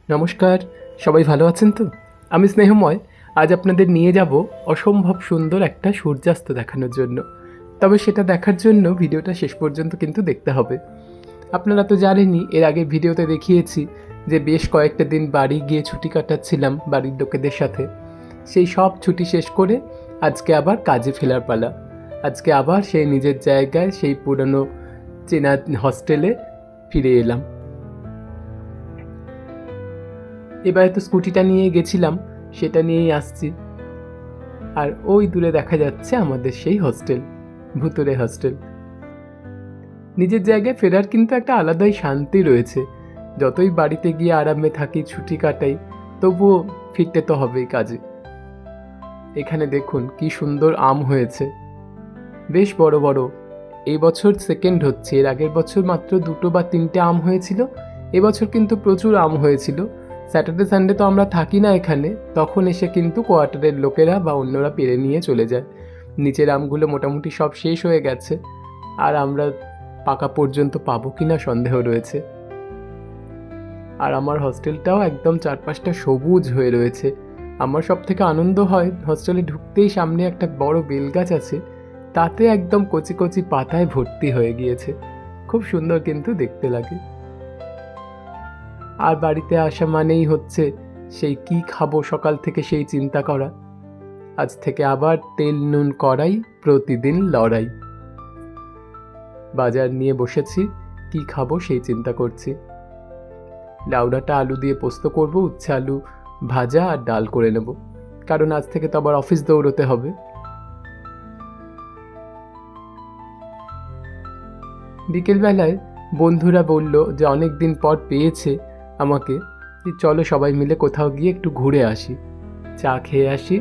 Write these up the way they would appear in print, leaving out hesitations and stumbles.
নমস্কার, সবাই ভালো আছেন তো? আমি স্নেহময়। আজ আপনাদের নিয়ে যাব অসম্ভব সুন্দর একটা সূর্যাস্ত দেখানোর জন্য। তবে সেটা দেখার জন্য ভিডিওটা শেষ পর্যন্ত কিন্তু দেখতে হবে। আপনারা তো জানেনই, এর আগের ভিডিওতে দেখিয়েছি যে বেশ কয়েকটা দিন বাড়ি গিয়ে ছুটি কাটাচ্ছিলাম বাড়ির লোকেদের সাথে। সেই সব ছুটি শেষ করে আজকে আবার কাজে ফেরার পালা। আজকে আবার সেই নিজের জায়গায়, সেই পুরনো চেনা হস্টেলে ফিরে এলাম। এবারে তো স্কুটিটা নিয়ে গেছিলাম, সেটা নিয়েই আসছি। আর ওই দূরে দেখা যাচ্ছে আমাদের সেই হস্টেল, ভুতুরে হস্টেল। নিজের জায়গায় ফেরার কিন্তু একটা আলাদাই শান্তি রয়েছে। যতই বাড়িতে গিয়ে আরামে থাকি, ছুটি কাটাই, তবুও ফিরতে তো হবেই কাজে। এখানে দেখুন কি সুন্দর আম হয়েছে, বেশ বড় বড়। এই বছর সেকেন্ড হচ্ছে, এর আগের বছর মাত্র 2 বা 3টে আম হয়েছিল। এবছর কিন্তু প্রচুর আম হয়েছিল। স্যাটারডে সানডে তো আমরা থাকি না এখানে, তখন এসে কিন্তু কোয়ার্টারের লোকেরা বা অন্যরা পেরে নিয়ে চলে যায়। নিচের আমগুলো মোটামুটি সব শেষ হয়ে গেছে, আর আমরা পাকা পর্যন্ত পাবো কিনা সন্দেহ রয়েছে। আর আমার হস্টেলটাও একদম চারপাশটা সবুজ হয়ে রয়েছে। আমার সব থেকে আনন্দ হয় হস্টেলে ঢুকতেই সামনে একটা বড় বেলগাছ আছে, তাতে একদম কচি কচি পাতায় ভর্তি হয়ে গিয়েছে। খুব সুন্দর কিন্তু দেখতে লাগে। আর বাড়িতে আসা মানেই হচ্ছে সেই কি খাবো সকাল থেকে সেই চিন্তা করা। আজ থেকে আবার তেল নুন কড়াই, প্রতিদিন লড়াই। বাজার নিয়ে বসেছি, কি খাবো সেই চিন্তা করছি। লাউডাটা আলু দিয়ে পোস্ত করব, উচ্ছে আলু ভাজা আর ডাল করে নেব, কারণ আজ থেকে তো আবার অফিস দৌড়তে হবে। বিকেলবেলায় বন্ধুরা বলল যে অনেক দিন পর পেয়েছে আমাকে, যে চলো সবাই মিলে কোথাও গিয়ে একটু ঘুরে আসি, চা খেয়ে আসি।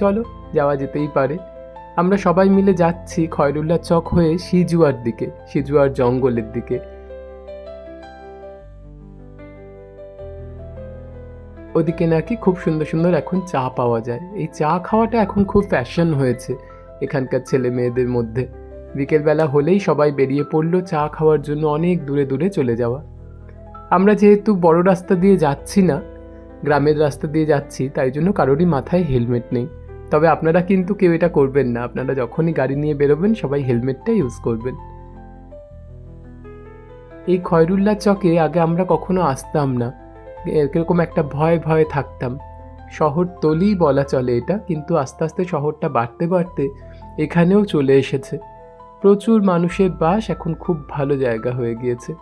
চলো, যাওয়া যেতেই পারে। আমরা সবাই মিলে যাচ্ছি খয়রুল্লাহ চক হয়ে সিজুয়ার দিকে, সিজুয়ার জঙ্গলের দিকে। ওদিকে নাকি খুব সুন্দর সুন্দর এখন চা পাওয়া যায়। এই চা খাওয়াটা এখন খুব ফ্যাশন হয়েছে এখানকার ছেলে মেয়েদের মধ্যে। বিকেলবেলা হলেই সবাই বেরিয়ে পড়লো চা খাওয়ার জন্য অনেক দূরে দূরে চলে যাওয়া। আমরা যেহেতু বড় রাস্তা দিয়ে যাচ্ছি না, গ্রামের রাস্তা দিয়ে যাচ্ছি, তাই জন্য কারোরই মাথায় হেলমেট নেই। তবে আপনারা কিন্তু কেউ এটা করবেন না, আপনারা যখনই গাড়ি নিয়ে বেরোবেন সবাই হেলমেটটা ইউজ করবেন। এই খয়রুল্লাহ চকে আগে আমরা কখনো আসতাম না, এরকম একটা ভয় ভয়ে থাকতাম। শহর তলি বলা চলে এটা, কিন্তু আস্তে আস্তে শহরটা বাড়তে বাড়তে এখানেও চলে এসেছে। প্রচুর মানুষের বাস, এখন খুব ভালো জায়গা হয়ে গিয়েছে।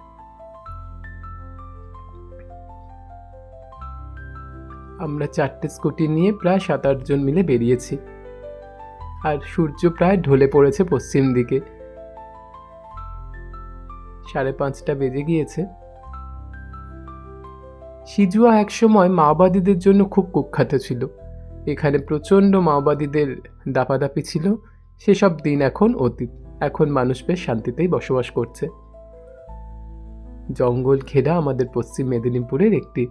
আমরা 4টে স্কুটি নিয়ে প্রায় 7-8 জন মিলে বেরিয়েছি, আর সূর্য প্রায় ঢলে পড়েছে পশ্চিম দিকে। 5:30 বেজে গিয়েছে। সিজুয়া একসময় মাওবাদীদের জন্য খুব কুখ্যাত ছিল। এখানে প্রচণ্ড মাওবাদীদের দাপাদাপি ছিল। সেসব দিন এখন অতীত। এখন মানুষ বেশ শান্তিতেই বসবাস করছে। জঙ্গল ঘেরা আমাদের পশ্চিম মেদিনীপুরের একটি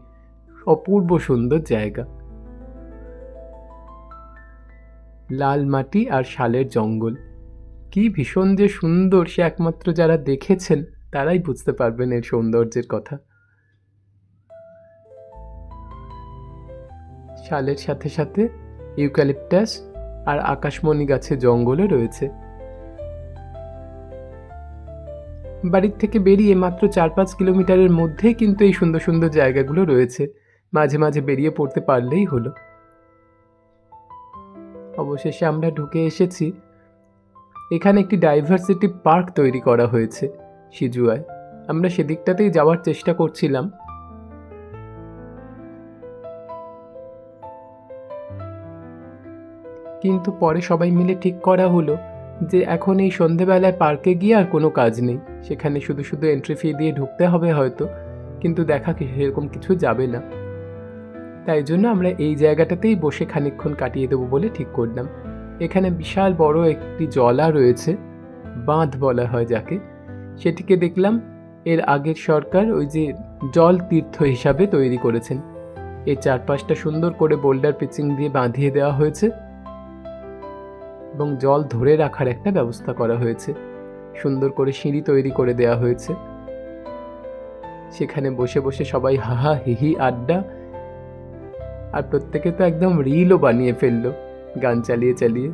অপূর্ব সুন্দর জায়গা। লাল মাটি আর শালের জঙ্গল, কি ভীষণ যে সুন্দর, সে একমাত্র যারা দেখেছেন তারাই বুঝতে পারবেন এর সৌন্দর্যের কথা। শালের সাথে সাথে ইউক্যালিপটাস আর আকাশমণি গাছের জঙ্গলও রয়েছে। বাড়ির থেকে বেরিয়ে মাত্র 4-5 কিলোমিটারের মধ্যেই কিন্তু এই সুন্দর সুন্দর জায়গাগুলো রয়েছে। মাঝে মাঝে বেরিয়ে পড়তে পারলেই হলো। অবশেষে আমরা ঢুকে এসেছি। এখানে একটি ডাইভার্সিটি পার্ক তৈরি করা হয়েছে সিজুয়ায়। আমরা সেদিকটাতেই যাওয়ার চেষ্টা করছিলাম, কিন্তু পরে সবাই মিলে ঠিক করা হলো যে এখন এই সন্ধেবেলায় পার্কে গিয়ে আর কোনো কাজ নেই। সেখানে শুধু শুধু এন্ট্রি ফি দিয়ে ঢুকতে হবে হয়তো, কিন্তু দেখা সেরকম কিছু যাবে না। তাই জন্য আমরা এই জায়গাটাতেই বসে খানিকক্ষণ কাটিয়ে দেবো বলে ঠিক করলাম। এখানে বিশাল বড় একটি জলা রয়েছে, বাঁধ বলা হয় যাকে। সেটিকে দেখলাম এর আগের সরকার ওই যে জল তীর্থ হিসাবে তৈরি করেছেন। এর চারপাশটা সুন্দর করে বোল্ডার পিচিং দিয়ে বাঁধিয়ে দেওয়া হয়েছে এবং জল ধরে রাখার একটা ব্যবস্থা করা হয়েছে। সুন্দর করে সিঁড়ি তৈরি করে দেওয়া হয়েছে। সেখানে বসে বসে সবাই হাহা হিহি আড্ডা, আর প্রত্যেকে তো একদম রিলও বানিয়ে ফেললো গান চালিয়ে চালিয়ে।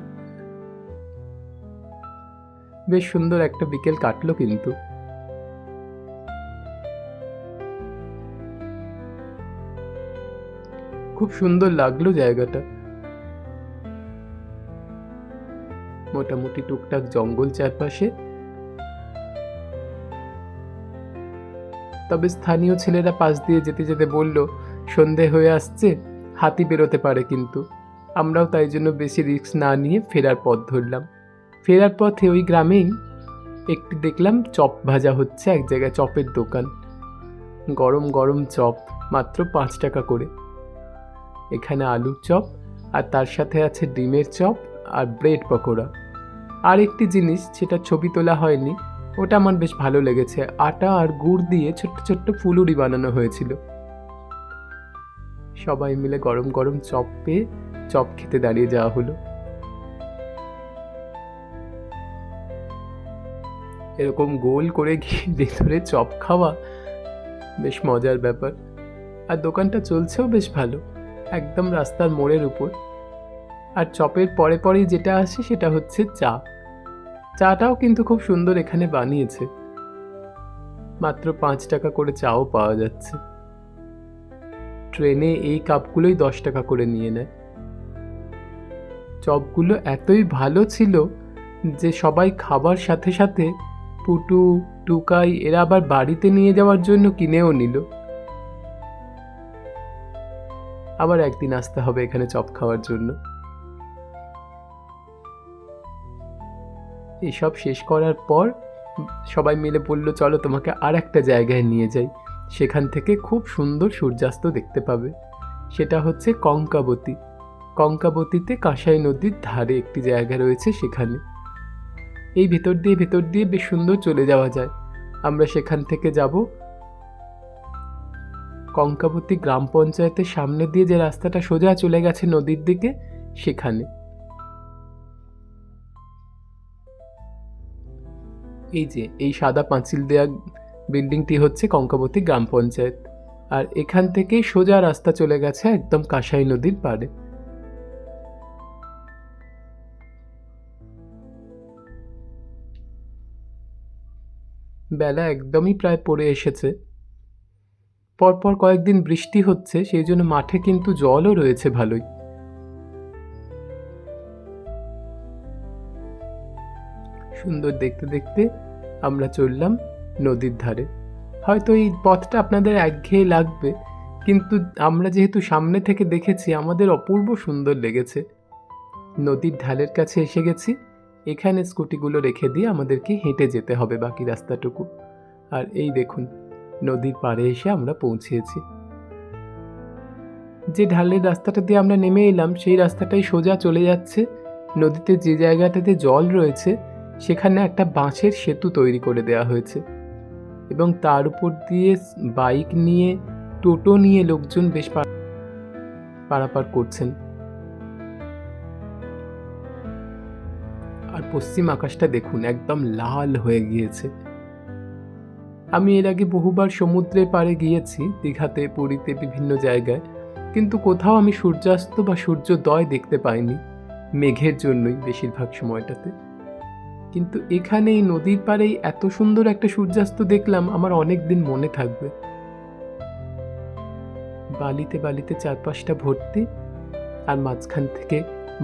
বেশ সুন্দর একটা বিকেল কাটলো কিন্তু। খুব সুন্দর লাগলো জায়গাটা। মোটামুটি টুকটাক জঙ্গল চারপাশে, তবে স্থানীয় ছেলেরা পাশ দিয়ে যেতে যেতে বলল সন্ধে হয়ে আসছে, হাতি বেরোতে পারে কিন্তু। আমরাও তাই জন্য বেশি রিস্ক না নিয়ে ফেরার পথ ধরলাম। ফেরার পথে ওই গ্রামেই একটি দেখলাম চপ ভাজা হচ্ছে, এক জায়গায় চপের দোকান, গরম গরম চপ, মাত্র 5 টাকা করে। এখানে আলুর চপ, আর তার সাথে আছে ডিমের চপ আর ব্রেড পকোড়া। আর একটি জিনিস, সেটা ছবি তোলা হয়নি, ওটা আমার বেশ ভালো লেগেছে, আটা আর গুড় দিয়ে ছোট্ট ছোট্ট ফুলুরি বানানো হয়েছিল। সবাই মিলে গরম গরম চপ পেয়ে চপ খেতে দাঁড়িয়ে যাওয়া হলো। এরকম গোল করে গিয়ে ভেতরে চপ খাওয়া বেশ মজার ব্যাপার। আর দোকানটা চলছেও বেশ ভালো, একদম রাস্তার মোড়ের উপর। আর চপের পরে পরেই যেটা আসে সেটা হচ্ছে চা। চাটাও কিন্তু খুব সুন্দর এখানে বানিয়েছে, মাত্র 5 টাকা করে চাও পাওয়া যাচ্ছে। ট্রেনে এই কাপগুলোই 10 টাকা করে নিয়ে নেয়। চপগুলো এতই ভালো ছিল যে সবাই খাবার সাথে সাথে পুটু, টুকাই এরা আবার বাড়িতে নিয়ে যাওয়ার জন্য কিনেও নিল। আবার একদিন আসতে হবে এখানে চপ খাওয়ার জন্য। এইসব শেষ করার পর সবাই মিলে বলল চলো তোমাকে আর একটা জায়গায় নিয়ে যাই, সেখান থেকে খুব সুন্দর সূর্যাস্ত দেখতে পাবে। সেটা হচ্ছে কঙ্কাবতী। কঙ্কাবতীতে কাঁসাই নদীর ধারে একটি জায়গা রয়েছে, সেখানে এই ভেতর দিয়ে বেশ সুন্দর চলে যাওয়া যায়। আমরা সেখান থেকে যাব কঙ্কাবতী গ্রাম পঞ্চায়েতের সামনে দিয়ে যে রাস্তাটা সোজা চলে গেছে নদীর দিকে, সেখানে। এই যে এই সাদা পাঁচিল দেয়া বিল্ডিংটি হচ্ছে কঙ্কাবতী গ্রাম পঞ্চায়েত, আর এখান থেকেই সোজা রাস্তা চলে গেছে একদম কাঁসাই নদীর পাড়ে। বেলা একদমই প্রায় পড়ে এসেছে, পরপর কয়েকদিন বৃষ্টি হচ্ছে, সেই জন্য মাঠে কিন্তু জলও রয়েছে ভালোই। সুন্দর দেখতে দেখতে আমরা চললাম নদীর ধারে। হয়তো এই পথটা আপনাদের একঘেয়ে লাগবে, কিন্তু আমরা যেহেতু সামনে থেকে দেখেছি আমাদের অপূর্ব সুন্দর লেগেছে। নদীর ঢালের কাছে এসে গেছি, এখানে স্কুটিগুলো রেখে দিয়ে আমাদেরকে হেঁটে যেতে হবে বাকি রাস্তাটুকু। আর এই দেখুন নদীর পাড়ে এসে আমরা পৌঁছেছি। যে ঢালের রাস্তাটা দিয়ে আমরা নেমে এলাম সেই রাস্তাটাই সোজা চলে যাচ্ছে নদীতে। যে জায়গাটাতে জল রয়েছে সেখানে একটা বাঁশের সেতু তৈরি করে দেওয়া হয়েছে, এবং তার উপর দিয়ে বাইক নিয়ে, টোটো নিয়ে লোকজন বেশ পারাপার করছেন। আর পশ্চিম আকাশটা দেখুন একদম লাল হয়ে গিয়েছে। আমি এর আগে বহুবার সমুদ্রের পাড়ে গিয়েছি, দীঘাতে, পুরীতে, বিভিন্ন জায়গায়, কিন্তু কোথাও আমি সূর্যাস্ত বা সূর্যোদয় দেখতে পাইনি, মেঘের জন্যই বেশিরভাগ সময়টাতে। কিন্তু এখানে এই নদীর পাড়েই এত সুন্দর একটা সূর্যাস্ত দেখলাম, আমার অনেক দিন মনে থাকবে। বালিতে বালিতে চারপাশটা ভর্তি, আর মাঝখান থেকে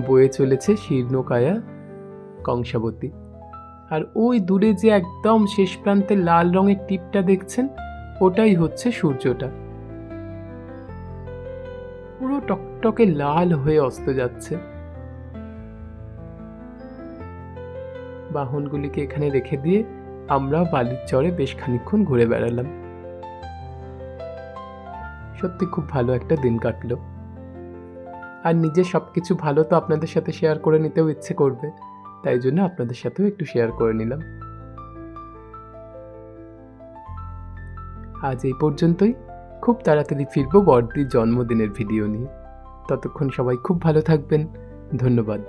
বয়ে চলেছে শীর্ণকায়া কংসাবতী। আর ওই দূরে যে একদম শেষ প্রান্তে লাল রঙের টিপটা দেখছেন, ওটাই হচ্ছে সূর্যটা, পুরো টকটকে লাল হয়ে অস্ত যাচ্ছে। বাহনগুলিকে এখানে রেখে দিয়ে আমরা বালির চরে বেশ খানিকক্ষণ ঘুরে বেড়ালাম। সত্যি খুব ভালো একটা দিন কাটলো। আর নিজের সবকিছু ভালো তো আপনাদের সাথে শেয়ার করে নিতেও ইচ্ছে করবে, তাই জন্য আপনাদের সাথেও একটু শেয়ার করে নিলাম। আজ এই পর্যন্তই। খুব তাড়াতাড়ি ফিরবো বড়দির জন্মদিনের ভিডিও নিয়ে। ততক্ষণ সবাই খুব ভালো থাকবেন। ধন্যবাদ।